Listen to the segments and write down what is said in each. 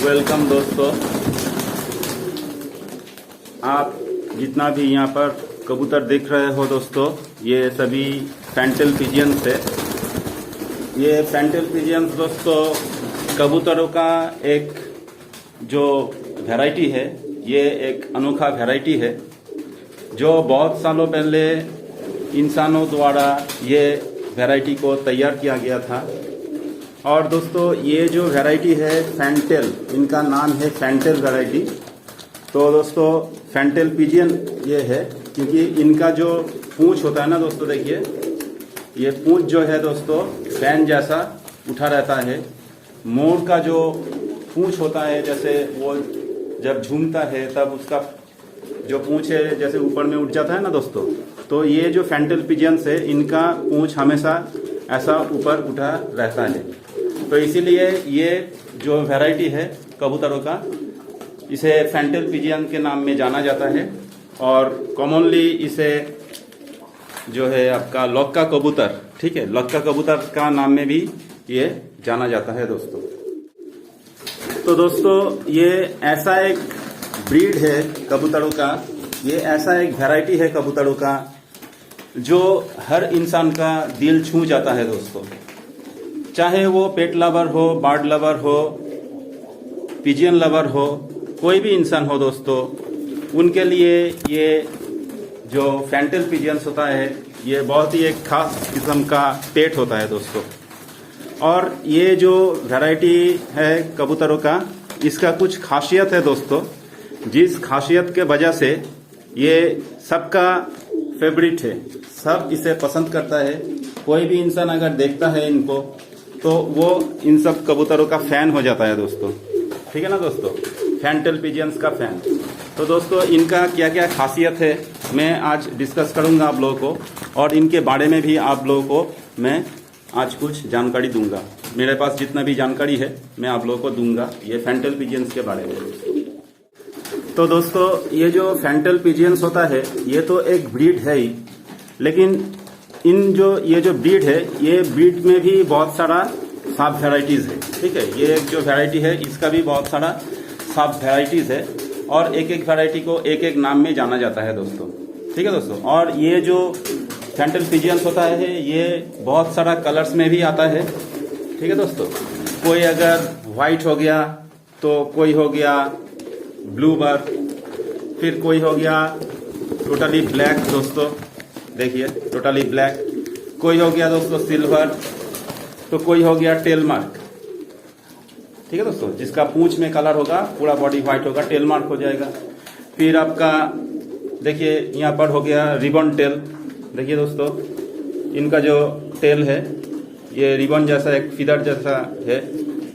Welcome दोस्तों। आप जितना भी यहाँ पर कबूतर देख रहे हो दोस्तों, ये सभी फैंटेल पिजियंस है। ये फैंटेल पिजियंस दोस्तों कबूतरों का एक जो वैरायटी है, ये एक अनोखा वैरायटी है जो बहुत सालों पहले इंसानों द्वारा ये वैरायटी को तैयार किया गया था। और दोस्तों ये जो वैरायटी है फैंटेल, इनका नाम है फैंटेल वैरायटी। तो दोस्तों फैंटेल पिजियन ये है क्योंकि इनका जो पूंछ होता है ना दोस्तों, देखिए ये पूंछ जो है दोस्तों फैन जैसा उठा रहता है। मोर का जो पूंछ होता है, जैसे वो जब झूमता है तब उसका जो पूंछ है जैसे ऊपर में उठ जाता है ना दोस्तों, तो ये जो फैंटेल पिजियंस है इनका पूंछ हमेशा ऐसा ऊपर उठा रहता है। तो इसीलिए ये जो वैरायटी है कबूतरों का, इसे फैंटेल पिजियन के नाम में जाना जाता है। और कॉमनली इसे जो है आपका लक्का कबूतर, ठीक है, लक्का कबूतर का नाम में भी ये जाना जाता है दोस्तों। तो दोस्तों ये ऐसा एक ब्रीड है कबूतरों का, ये ऐसा एक वैरायटी है कबूतरों का जो हर इंसान का दिल छू जाता है दोस्तों। चाहे वो पेट लवर हो, बर्ड लवर हो, पिजियन लवर हो, कोई भी इंसान हो दोस्तों, उनके लिए ये जो फैंटेल पिजियंस होता है ये बहुत ही एक खास किस्म का पेट होता है दोस्तों। और ये जो वैरायटी है कबूतरों का, इसका कुछ खासियत है दोस्तों, जिस खासियत के वजह से ये सबका फेवरेट है, सब इसे पसंद करता है। कोई भी इंसान अगर देखता है इनको तो वो इन सब कबूतरों का फैन हो जाता है दोस्तों, ठीक है ना दोस्तों, फैंटेल पिजियंस का फैन। तो दोस्तों इनका क्या क्या खासियत है मैं आज डिस्कस करूंगा आप लोगों को, और इनके बारे में भी आप लोगों को मैं आज कुछ जानकारी दूंगा। मेरे पास जितना भी जानकारी है मैं आप लोगों को दूंगा ये फैंटेल पिजियंस के बारे में दोस्तों। तो दोस्तों ये जो फैंटेल पिजियंस होता है ये तो एक ब्रीड है ही, लेकिन ये जो ब्रीड है, ये ब्रीड में भी बहुत सारा सब वैरायटीज है, ठीक है। ये एक जो वैरायटी है इसका भी बहुत सारा सब वैरायटीज है, और एक एक वैरायटी को एक एक नाम में जाना जाता है दोस्तों, ठीक है दोस्तों। और ये जो फैंटेल पिजियंस होता है ये बहुत सारा कलर्स में भी आता है, ठीक है दोस्तों। कोई अगर व्हाइट हो गया तो कोई हो गया ब्लू बर्ड, फिर कोई हो गया टोटली ब्लैक दोस्तों, देखिए टोटली ब्लैक, कोई हो गया दोस्तों सिल्वर, तो कोई हो गया टेल मार्क, ठीक है दोस्तों, जिसका पूंछ में कलर होगा, पूरा बॉडी व्हाइट होगा, टेल मार्क हो जाएगा। फिर आपका देखिए यहाँ पर हो गया रिबन टेल, देखिए दोस्तों इनका जो टेल है ये रिबन जैसा, एक फीदर जैसा है,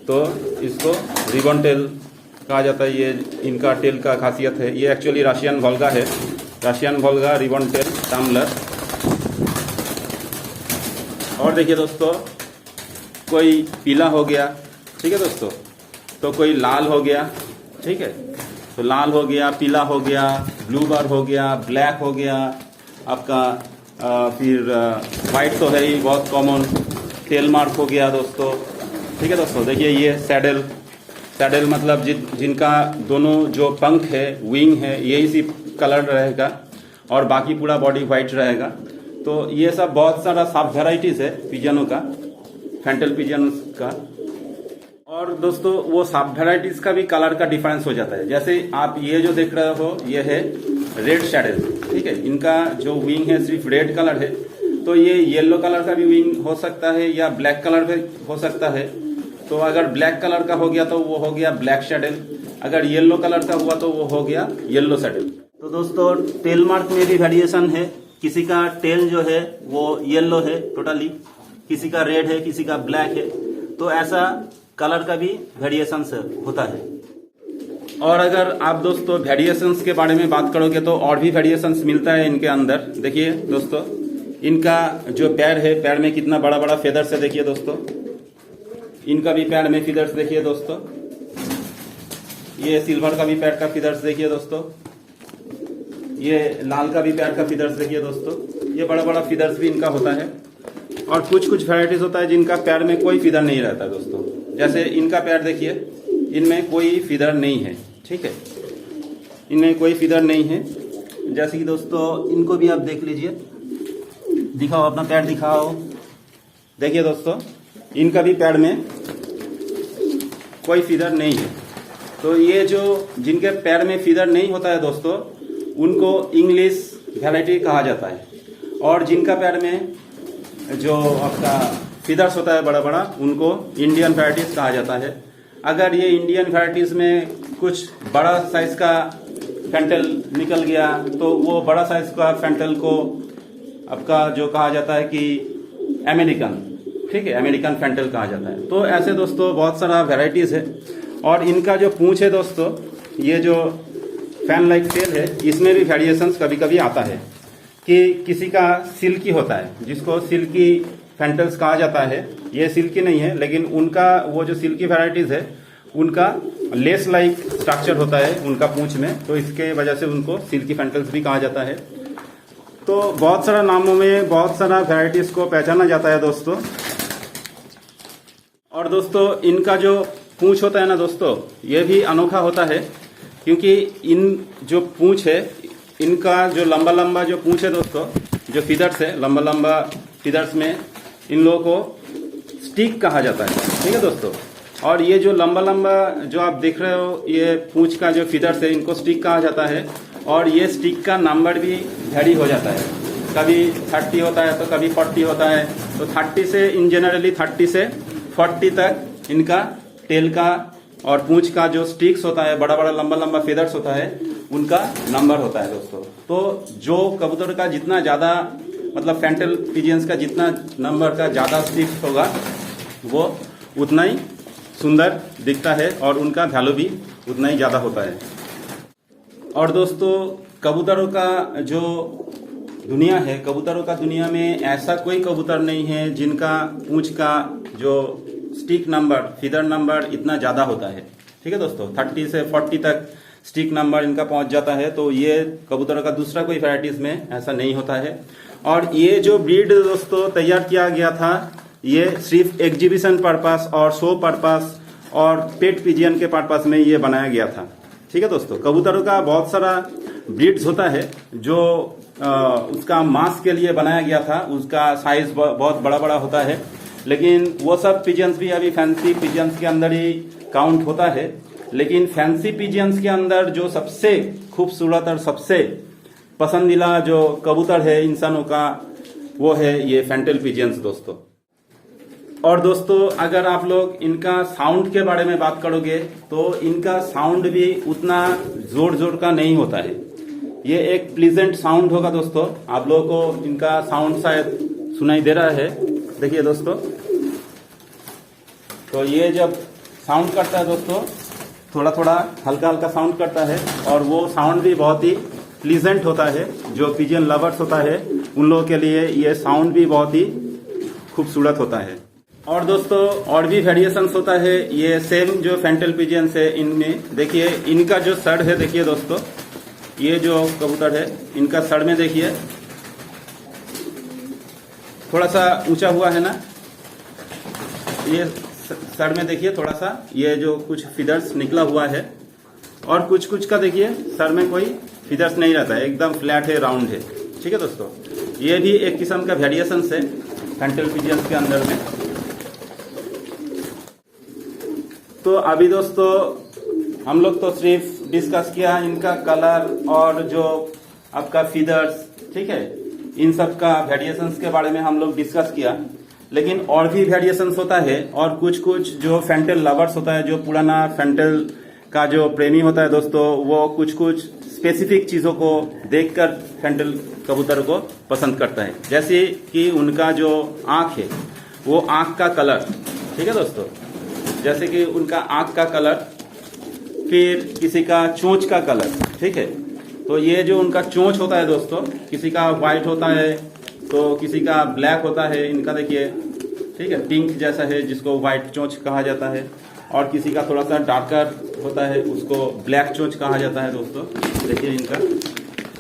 तो इसको रिबन टेल कहा जाता है। ये इनका टेल का खासियत है। ये एक्चुअली रशियन वोल्गा है, रशियन वोल्गा रिबन टेल टाम्बलर। और देखिए दोस्तों कोई पीला हो गया, ठीक है दोस्तों, तो कोई लाल हो गया, ठीक है, तो लाल हो गया, पीला हो गया, ब्लू बार हो गया, ब्लैक हो गया आपका, फिर वाइट तो है ही बहुत कॉमन, टेल मार्क हो गया दोस्तों, ठीक है दोस्तों। देखिए ये सैडल, सैडल मतलब जिनका दोनों जो पंख है, विंग है, यही सी कलर रहेगा और बाकी पूरा बॉडी व्हाइट रहेगा। तो ये सब बहुत सारा सब वेराइटीज है पिजियनों का, फैंटेल पिजियन का। और दोस्तों वो सब वेराइटीज का भी कलर का डिफरेंस हो जाता है। जैसे आप ये जो देख रहे हो ये है रेड सैडल, ठीक है, इनका जो विंग है सिर्फ रेड कलर है, तो ये येलो कलर का भी विंग हो सकता है या ब्लैक कलर भी हो सकता है। तो अगर ब्लैक कलर का हो गया तो वो हो गया ब्लैक सैडल, अगर येलो कलर का हुआ तो वो हो गया येलो सैडल। तो दोस्तों टेल मार्क में भी वेरिएशन है, किसी का टेल जो है वो येलो है टोटली, किसी का रेड है, किसी का ब्लैक है, तो ऐसा कलर का भी वेरिएशन होता है। और अगर आप दोस्तों वेरिएशंस के बारे में बात करोगे तो और भी वेरिएशंस मिलता है इनके अंदर। देखिए दोस्तों इनका जो पैर है, पैर में कितना बड़ा बड़ा फेदर्स है, देखिए दोस्तों इनका भी पैर में फीदर्स देखिए दोस्तों, ये सिल्वर का भी पैर का फीदर्स देखिए दोस्तों, ये लाल का भी पैर का फीदर्स देखिए दोस्तों, ये बड़ा बड़ा फीदर्स भी इनका होता है। और कुछ कुछ वैरायटीज होता है जिनका पैर में कोई फीदर नहीं रहता दोस्तों, जैसे इनका पैर देखिए, इनमें कोई फीदर नहीं है, ठीक है, इनमें कोई फीदर नहीं है। जैसे कि दोस्तों इनको भी आप देख लीजिए, दिखाओ अपना पैर दिखाओ। देखिए दोस्तों, इनका भी पैर में कोई फीदर नहीं है। तो ये जो जिनके पैर में फीदर नहीं होता है दोस्तों, उनको इंग्लिश वैरायटी कहा जाता है, और जिनका पैर में जो आपका फीदर्स होता है बड़ा बड़ा, उनको इंडियन वैरायटीज कहा जाता है। अगर ये इंडियन वैरायटीज में कुछ बड़ा साइज का फैंटल निकल गया तो वो बड़ा साइज का फैंटल को आपका जो कहा जाता है कि अमेरिकन, ठीक है, अमेरिकन फैंटल कहा जाता है। तो ऐसे दोस्तों बहुत सारा वैरायटीज है। और इनका जो पूंछ है दोस्तों, ये जो फैन लाइक टेल है, इसमें भी वेरिएशंस कभी कभी आता है कि किसी का सिल्की होता है, जिसको सिल्की फैंटल्स कहा जाता है। ये सिल्की नहीं है, लेकिन उनका वो जो सिल्की वैरायटीज है उनका लेस लाइक स्ट्रक्चर होता है उनका पूंछ में, तो इसके वजह से उनको सिल्की फैंटल्स भी कहा जाता है। तो बहुत सारा नामों में बहुत सारा वैरायटीज को पहचाना जाता है दोस्तों। और दोस्तों इनका जो पूंछ होता है ना दोस्तों, ये भी अनोखा होता है, क्योंकि इन जो पूंछ है, इनका जो लंबा लंबा जो पूंछ है दोस्तों, जो फीदर्स है, लंबा लंबा फीदर्स में इन लोगों को स्टिक कहा जाता है, ठीक है दोस्तों। और ये जो लंबा लंबा जो आप देख रहे हो, ये पूंछ का जो फीदर्स है, इनको स्टिक कहा जाता है। और ये स्टिक का नंबर भी वेरी हो जाता है, कभी 30 होता है तो कभी 40 होता है। तो 30 से इन जनरली 30 से 40 तक इनका टेल का और पूंछ का जो स्टिक्स होता है, बड़ा बड़ा लंबा लंबा फेदर्स होता है, उनका नंबर होता है दोस्तों। तो जो कबूतर का जितना ज्यादा मतलब फैंटल पिजियंस का जितना नंबर का ज्यादा स्टिक्स होगा, वो उतना ही सुंदर दिखता है और उनका वैल्यू भी उतना ही ज्यादा होता है। और दोस्तों कबूतरों का जो दुनिया है, कबूतरों का दुनिया में ऐसा कोई कबूतर नहीं है जिनका पूंछ का जो स्टिक नंबर, फीदर नंबर इतना ज्यादा होता है, ठीक है दोस्तों। 30 से 40 तक स्टिक नंबर इनका पहुंच जाता है। तो ये कबूतरों का दूसरा कोई वैरायटीज में ऐसा नहीं होता है। और ये जो ब्रीड दोस्तों तैयार किया गया था, ये सिर्फ एग्जीबिशन पर्पस और शो पर्पस और पेट पिजियन के पर्पस में ये बनाया गया था, ठीक है दोस्तों। कबूतरों का बहुत सारा ब्रीड्स होता है जो उसका मांस के लिए बनाया गया था, उसका साइज बहुत बड़ा बड़ा होता है, लेकिन वो सब पिजियंस भी अभी फैंसी पिजियंस के अंदर ही काउंट होता है। लेकिन फैंसी पिजियंस के अंदर जो सबसे खूबसूरत और सबसे पसंदीदा जो कबूतर है इंसानों का, वो है ये फैंटल पिजियंस दोस्तों। और दोस्तों अगर आप लोग इनका साउंड के बारे में बात करोगे तो इनका साउंड भी उतना जोर जोर का नहीं होता है। ये एक प्लीजेंट साउंड होगा दोस्तों। आप लोगों को इनका साउंड शायद सुनाई दे रहा है, देखिए दोस्तों। तो ये जब साउंड करता है दोस्तों, थोड़ा थोड़ा हल्का हल्का साउंड करता है, और वो साउंड भी बहुत ही प्लीजेंट होता है। जो पिजियन लवर्स होता है उन लोगों के लिए ये साउंड भी बहुत ही खूबसूरत होता है। और दोस्तों और भी वेरिएशंस होता है। ये सेम जो फैंटल पिजियंस है, इनमें देखिए इनका जो सर है, देखिए दोस्तों, ये जो कबूतर है इनका सर में देखिए थोड़ा सा ऊंचा हुआ है ना, ये सर में देखिए थोड़ा सा ये जो कुछ फीदर्स निकला हुआ है, और कुछ कुछ का देखिए सर में कोई फीदर्स नहीं रहता है, एकदम फ्लैट है, राउंड है, ठीक है दोस्तों। ये भी एक किस्म का वेरिएशन है फैंटल पिजियंस के अंदर में। तो अभी दोस्तों हम लोग तो सिर्फ डिस्कस किया इनका कलर और जो आपका फीदर्स, ठीक है, इन सब का वेरिएशंस के बारे में हम लोग डिस्कस किया। लेकिन और भी वेरिएशंस होता है, और कुछ कुछ जो फैंटल लवर्स होता है, जो पुराना फैंटल का जो प्रेमी होता है दोस्तों, वो कुछ कुछ स्पेसिफिक चीजों को देखकर फैंटल कबूतर को पसंद करता है। जैसे कि उनका जो आंख है, वो आंख का कलर, ठीक है दोस्तों, जैसे कि उनका आंख का कलर, फिर किसी का चोंच का कलर, ठीक है। तो ये जो उनका चोंच होता है दोस्तों, किसी का व्हाइट होता है तो किसी का ब्लैक होता है, इनका देखिए, ठीक है, पिंक जैसा है जिसको व्हाइट चोंच कहा जाता है, और किसी का थोड़ा सा डार्कर होता है उसको ब्लैक चोंच कहा जाता है दोस्तों। देखिए इनका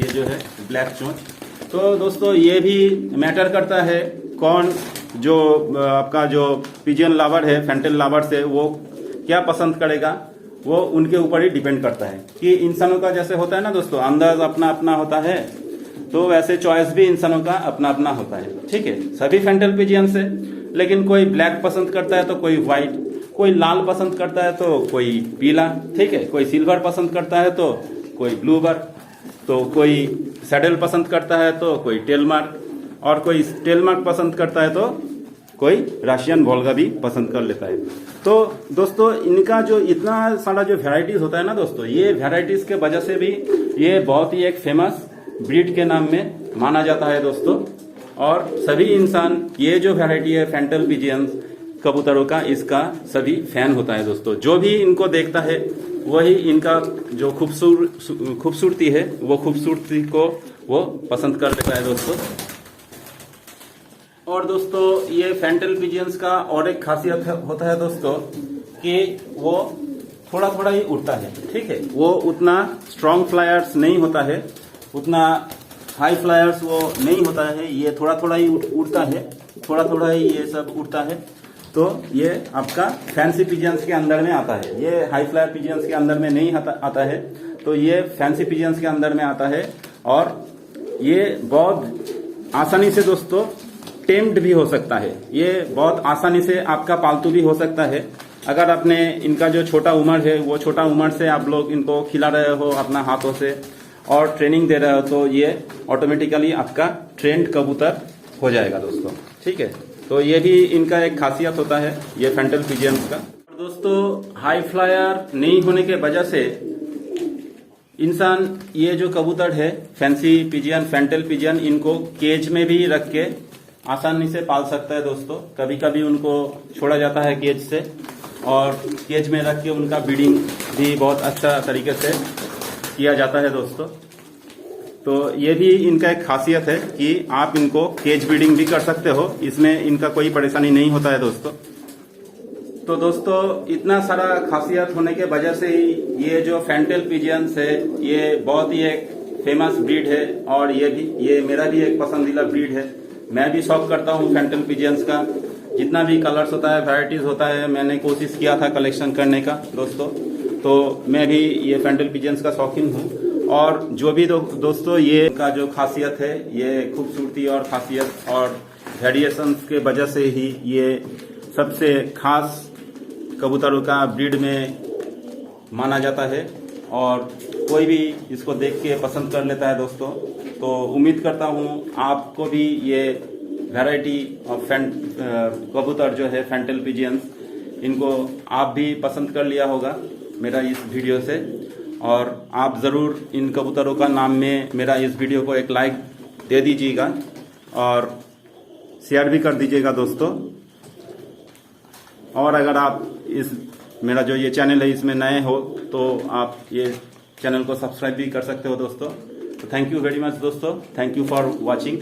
ये जो है ब्लैक चोंच। तो दोस्तों ये भी मैटर करता है कौन जो आपका जो पिजियन लवर है, फैंटल लवर है, वो क्या पसंद करेगा। वो उनके ऊपर ही डिपेंड करता है कि इंसानों का जैसे होता है ना दोस्तों, अंदाज अपना अपना होता है, तो वैसे चॉइस भी इंसानों का अपना अपना होता है। ठीक है, सभी फैंटल पिजियंस है, लेकिन कोई ब्लैक पसंद करता है तो कोई व्हाइट, कोई लाल पसंद करता है तो कोई पीला, ठीक है, कोई सिल्वर पसंद करता है तो कोई ब्लूबर, तो कोई सैडल पसंद करता है तो कोई टेलमार्क, और कोई टेलमार्क पसंद करता है तो कोई रशियन वोल्गा भी पसंद कर लेता है। तो दोस्तों इनका जो इतना सारा जो वेराइटीज होता है ना दोस्तों, ये वेराइटीज के वजह से भी ये बहुत ही एक फेमस ब्रीड के नाम में माना जाता है दोस्तों। और सभी इंसान ये जो वेराइटी है फैंटल पिजियंस कबूतरों का, इसका सभी फैन होता है दोस्तों। जो भी इनको देखता है वही इनका जो खूबसूरती है वो खूबसूरती को वो पसंद कर लेता है दोस्तों। और दोस्तों ये फैंटल पिजियंस का और एक खासियत होता है दोस्तों कि वो थोड़ा थोड़ा ही उड़ता है। ठीक है, वो उतना स्ट्रॉन्ग फ्लायर्स नहीं होता है, उतना हाई फ्लायर्स वो नहीं होता है, ये थोड़ा थोड़ा ही उड़ता है, थोड़ा थोड़ा ही ये सब उड़ता है। तो ये आपका फैंसी पिजियंस के अंदर में आता है, ये हाई फ्लायर पिजियंस के अंदर में नहीं आता है, तो ये फैंसी पिजियंस के अंदर में आता है। और ये बहुत आसानी से दोस्तों टेम्ड भी हो सकता है, ये बहुत आसानी से आपका पालतू भी हो सकता है। अगर आपने इनका जो छोटा उम्र है वो छोटा उम्र से आप लोग इनको खिला रहे हो अपना हाथों से और ट्रेनिंग दे रहे हो, तो ये ऑटोमेटिकली आपका ट्रेंड कबूतर हो जाएगा दोस्तों। ठीक है, तो ये भी इनका एक खासियत होता है ये फैंटल पिजियंस का। दोस्तों हाई फ्लायर नहीं होने के वजह से इंसान ये जो कबूतर है फैंसी पिजियन फैंटल पिजियन, इनको केज में भी रख के आसानी से पाल सकता है दोस्तों। कभी कभी उनको छोड़ा जाता है केज से, और केज में रख के उनका ब्रीडिंग भी बहुत अच्छा तरीके से किया जाता है दोस्तों। तो ये भी इनका एक खासियत है कि आप इनको केज ब्रीडिंग भी कर सकते हो, इसमें इनका कोई परेशानी नहीं होता है दोस्तों। तो दोस्तों इतना सारा खासियत होने के वजह से ही ये जो फैंटल पिजियंस है ये बहुत ही एक फेमस ब्रीड है, और ये मेरा भी एक पसंदीदा ब्रीड है। मैं भी शौक करता हूँ फैंटल पिजियंस का, जितना भी कलर्स होता है वैरायटीज होता है, मैंने कोशिश किया था कलेक्शन करने का दोस्तों। तो मैं भी ये फैंटल पिजियंस का शौकीन हूँ। और जो भी दोस्तों ये का जो खासियत है, ये खूबसूरती और खासियत और वेरिएशंस के वजह से ही ये सबसे खास कबूतरों का ब्रीड में माना जाता है, और कोई भी इसको देख के पसंद कर लेता है दोस्तों। तो उम्मीद करता हूँ आपको भी ये वैरायटी ऑफ कबूतर जो है फैंटल पिजियंस, इनको आप भी पसंद कर लिया होगा मेरा इस वीडियो से। और आप ज़रूर इन कबूतरों का नाम में मेरा इस वीडियो को एक लाइक दे दीजिएगा और शेयर भी कर दीजिएगा दोस्तों। और अगर आप इस मेरा जो ये चैनल है इसमें नए हो तो आप ये चैनल को सब्सक्राइब भी कर सकते हो दोस्तों। तो थैंक यू वेरी मच दोस्तों, थैंक यू फॉर वॉचिंग।